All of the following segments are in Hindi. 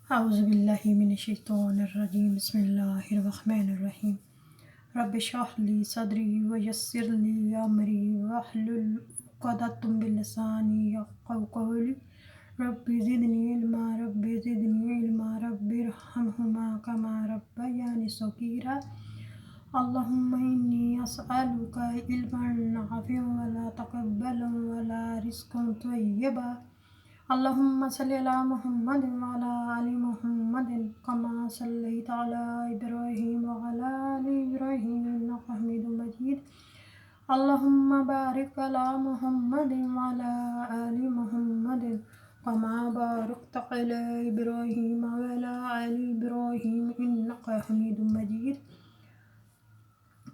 औज़ुबिल्लाहि मिनश्शैतानिर्रजीम बिस्मिल्लाहिर्रहमानिर्रहीम रब्बि इश्रह ली सदरी व यस्सिर ली अमरी वहलुल उक़दतम मिन लिसानी यफ़क़हू क़ौली रब्बि ज़िदनी इल्मा रब्बिरहमहुमा कमा रब्बयानी सग़ीरा अल्लाहुम्मा इन्नी अस्अलुका इल्मन नाफ़िअन व ला तक़ब्बलन व ला रिज़्क़न तय्यबा अल्लाहुम्मा सल्लि अला मुहम्मदिन व अला आलि मुहम्मदिन कमा सल्लैता अला इब्राहीम व अला आलि इब्राहीम इन्नका हमीदुम मजीद अल्लाहुम्मा बारिक अला मुहम्मदिन व अला आलि मुहम्मदिन कमा बारकता अला इब्राहीम व अला आलि इब्राहीम इन्नका हमीदुम मजीद।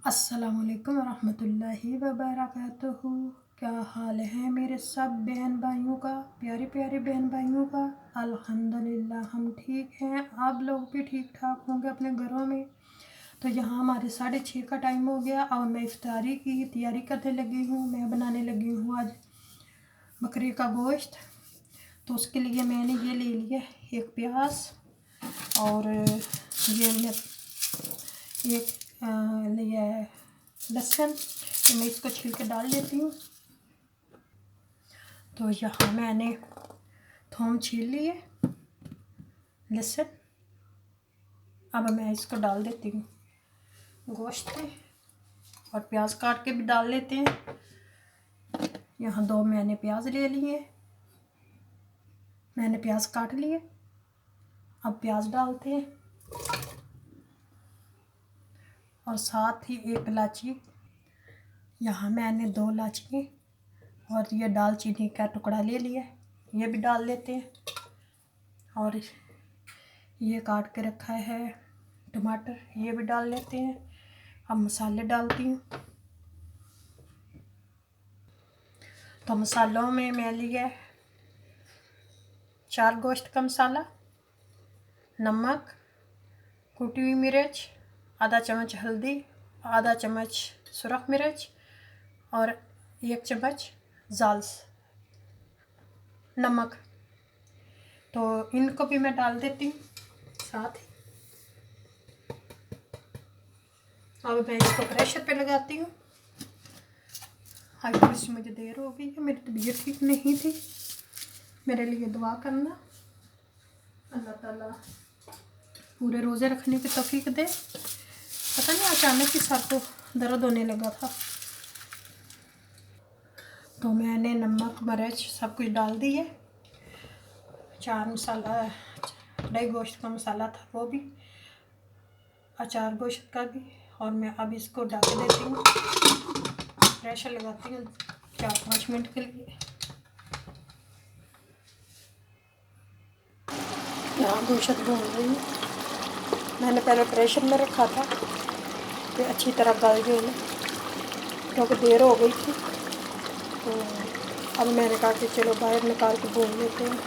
अस्सलामु अलैकुम वरहमतुल्लाहि वबरकातुहू। क्या हाल है मेरे सब बहन भाइयों का, प्यारे प्यारे बहन भाइयों का। अल्हम्दुलिल्लाह हम ठीक हैं। आप लोग भी ठीक ठाक होंगे अपने घरों में। तो यहाँ हमारे 6:30 का टाइम हो गया और मैं इफ्तारी की तैयारी करने लगी हूँ। मैं बनाने लगी हूँ आज बकरे का गोश्त। तो उसके लिए मैंने ये ले लिया एक प्याज और ये मैं एक लिया है लहसुन। तो मैं इसको छील के डाल देती हूँ। तो यहाँ मैंने थूम छील लिए, लहसुन। अब मैं इसको डाल देती हूँ गोश्त में और प्याज काट के भी डाल लेते हैं। यहाँ 2 मैंने प्याज ले लिए, मैंने प्याज काट लिए। अब प्याज डालते हैं और साथ ही एक इलायची। यहाँ मैंने 2 इलायची और ये दालचीनी का टुकड़ा ले लिया, ये भी डाल देते हैं। और ये काट के रखा है टमाटर, ये भी डाल लेते हैं। अब मसाले डालती हूँ। तो मसालों में मैं लिया 4 गोश्त का मसाला, नमक, कुटी हुई मिर्च, आधा चम्मच हल्दी, आधा चम्मच सुरख मिर्च और 1 चम्मच जाल्स नमक। तो इनको भी मैं डाल देती हूँ साथ ही। अब मैं इसको प्रेशर पे लगाती हूँ। आज मुझे देर हो गई है, मेरी तबीयत ठीक नहीं थी। मेरे लिए दुआ करना, अल्लाह ताला पूरे रोज़े रखने की तौफीक दे। पता नहीं अचानक ही सर को दर्द होने लगा था। तो मैंने नमक मिर्च सब कुछ डाल दिए। 4 मसाला, कढ़ाई गोश्त का मसाला था वो भी, अचार गोश्त का भी। और मैं अब इसको ढक देती हूँ, प्रेशर लगाती हूँ 4-5 मिनट के लिए। यहाँ गोश्त भून रही हूँ। मैंने पहले प्रेशर में रखा था कि अच्छी तरह गल गए, क्योंकि देर हो गई थी। तो अब मैंने कहा कि चलो बाहर निकाल के भून लेते हैं।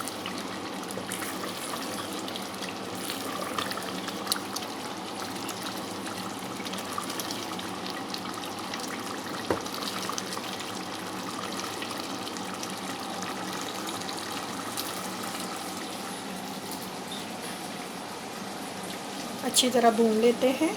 अच्छी तरह भून लेते हैं।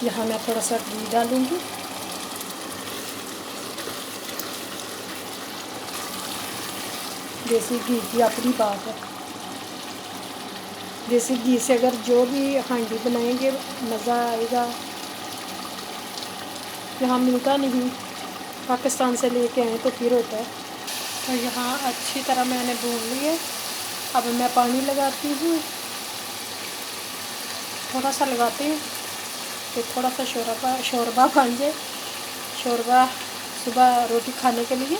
यहाँ मैं थोड़ा सा घी डालूँगी। देसी घी की अपनी बात है। देसी घी से अगर जो भी हांडी बनाएंगे मज़ा आएगा। यहाँ मिलता नहीं, पाकिस्तान से लेके आए तो फिर होता है। तो यहाँ अच्छी तरह मैंने भून लिए। अब मैं पानी लगाती हूँ, थोड़ा सा लगाती हूँ कि थोड़ा सा शोरबा बन जाए। शोरबा सुबह रोटी खाने के लिए।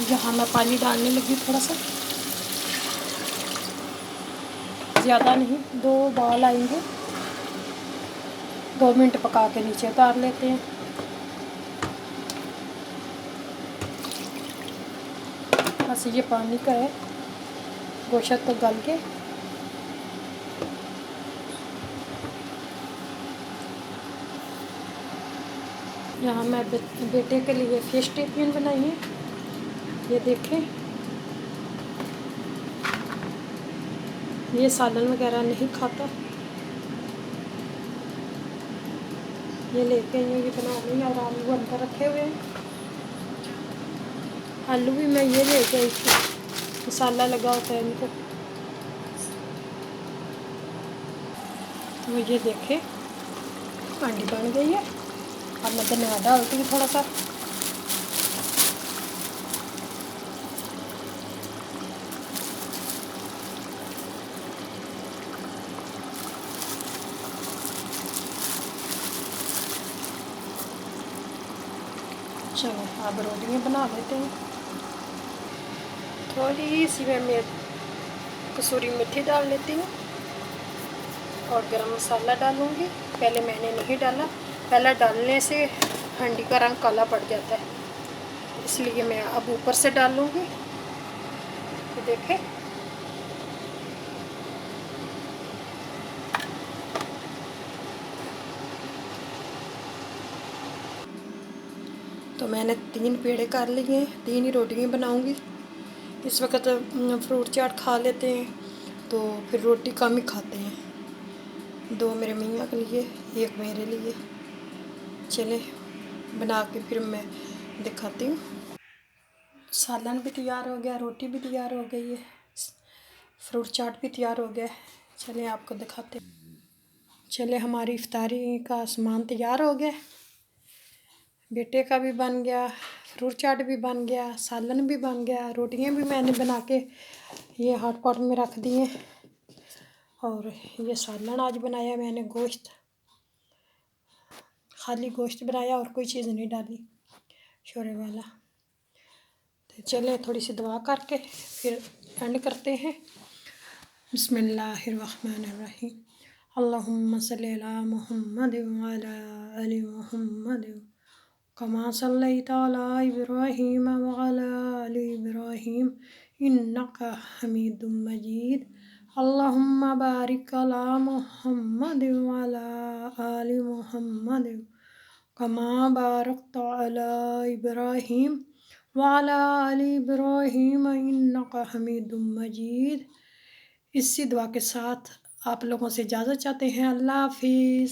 यहाँ मैं पानी डालने लगी थोड़ा सा, ज़्यादा नहीं, 2 उबाल आएंगे। 2 मिनट पका के नीचे उतार लेते हैं। बस ये पानी का है, गोश्त को गल के यहाँ मैं बेटे के लिए फिश टिफिन बनाई है। ये देखें, ये सालन वगैरह नहीं खाता, ये लेके आई ये बना ली। और आलू अंदर रखे हुए हैं, आलू भी मैं ये लेके आई थी, मसाला लगा होता है इनको। तो ये देखें हांडी बन गई है। अब मैं धनिया डालती हूँ थोड़ा सा। चलो अब रोटियाँ बना लेते हैं। थोड़ी सी मैं कसूरी मेथी डाल लेती हूँ और गरम मसाला डालूँगी। पहले मैंने नहीं डाला, पहले डालने से हंडी का रंग काला पड़ जाता है, इसलिए मैं अब ऊपर से डालूँगी। ये देखें, तो मैंने 3 पेड़े कर लिए हैं, 3 ही रोटियाँ बनाऊँगी। इस वक्त फ्रूट चाट खा लेते हैं तो फिर रोटी कम ही खाते हैं। 2 मेरे मियाँ के लिए, 1 मेरे लिए। चले बना के फिर मैं दिखाती हूँ। सालन भी तैयार हो गया, रोटी भी तैयार हो गई है, फ्रूट चाट भी तैयार हो गया है। चले आपको दिखाते हैं। चले हमारी इफ्तारी का सामान तैयार हो गया, बेटे का भी बन गया, फ्रूट चाट भी बन गया, सालन भी बन गया, रोटियां भी मैंने बना के ये हॉट पॉट में रख दी हैं। और ये सालन आज बनाया मैंने, गोश्त, खाली गोश्त बनाया और कोई चीज़ नहीं डाली शोरे वाला। तो चले थोड़ी सी दुआ करके फिर एंड करते हैं। बिस्मिल्लाहिर्रहमानिर्रहीम। अल्लाहुम्मा सल्ली अला मुहम्मद व अला आलि मुहम्मद कमा सल्लैता अला इब्राहीम व अला आलि इब्राहीम इन्नका हमीदुम मजीद। अल्लाहुम्मा बारिक अला मुहम्मद व अला आलि मुहम्मद कमा बारकता अला इब्राहीम व अला आलि इब्राहीम इन्नका हमीदुम मजीद। इसी दुआ के साथ आप लोगों से इजाज़त चाहते हैं। अल्लाह हाफिज़।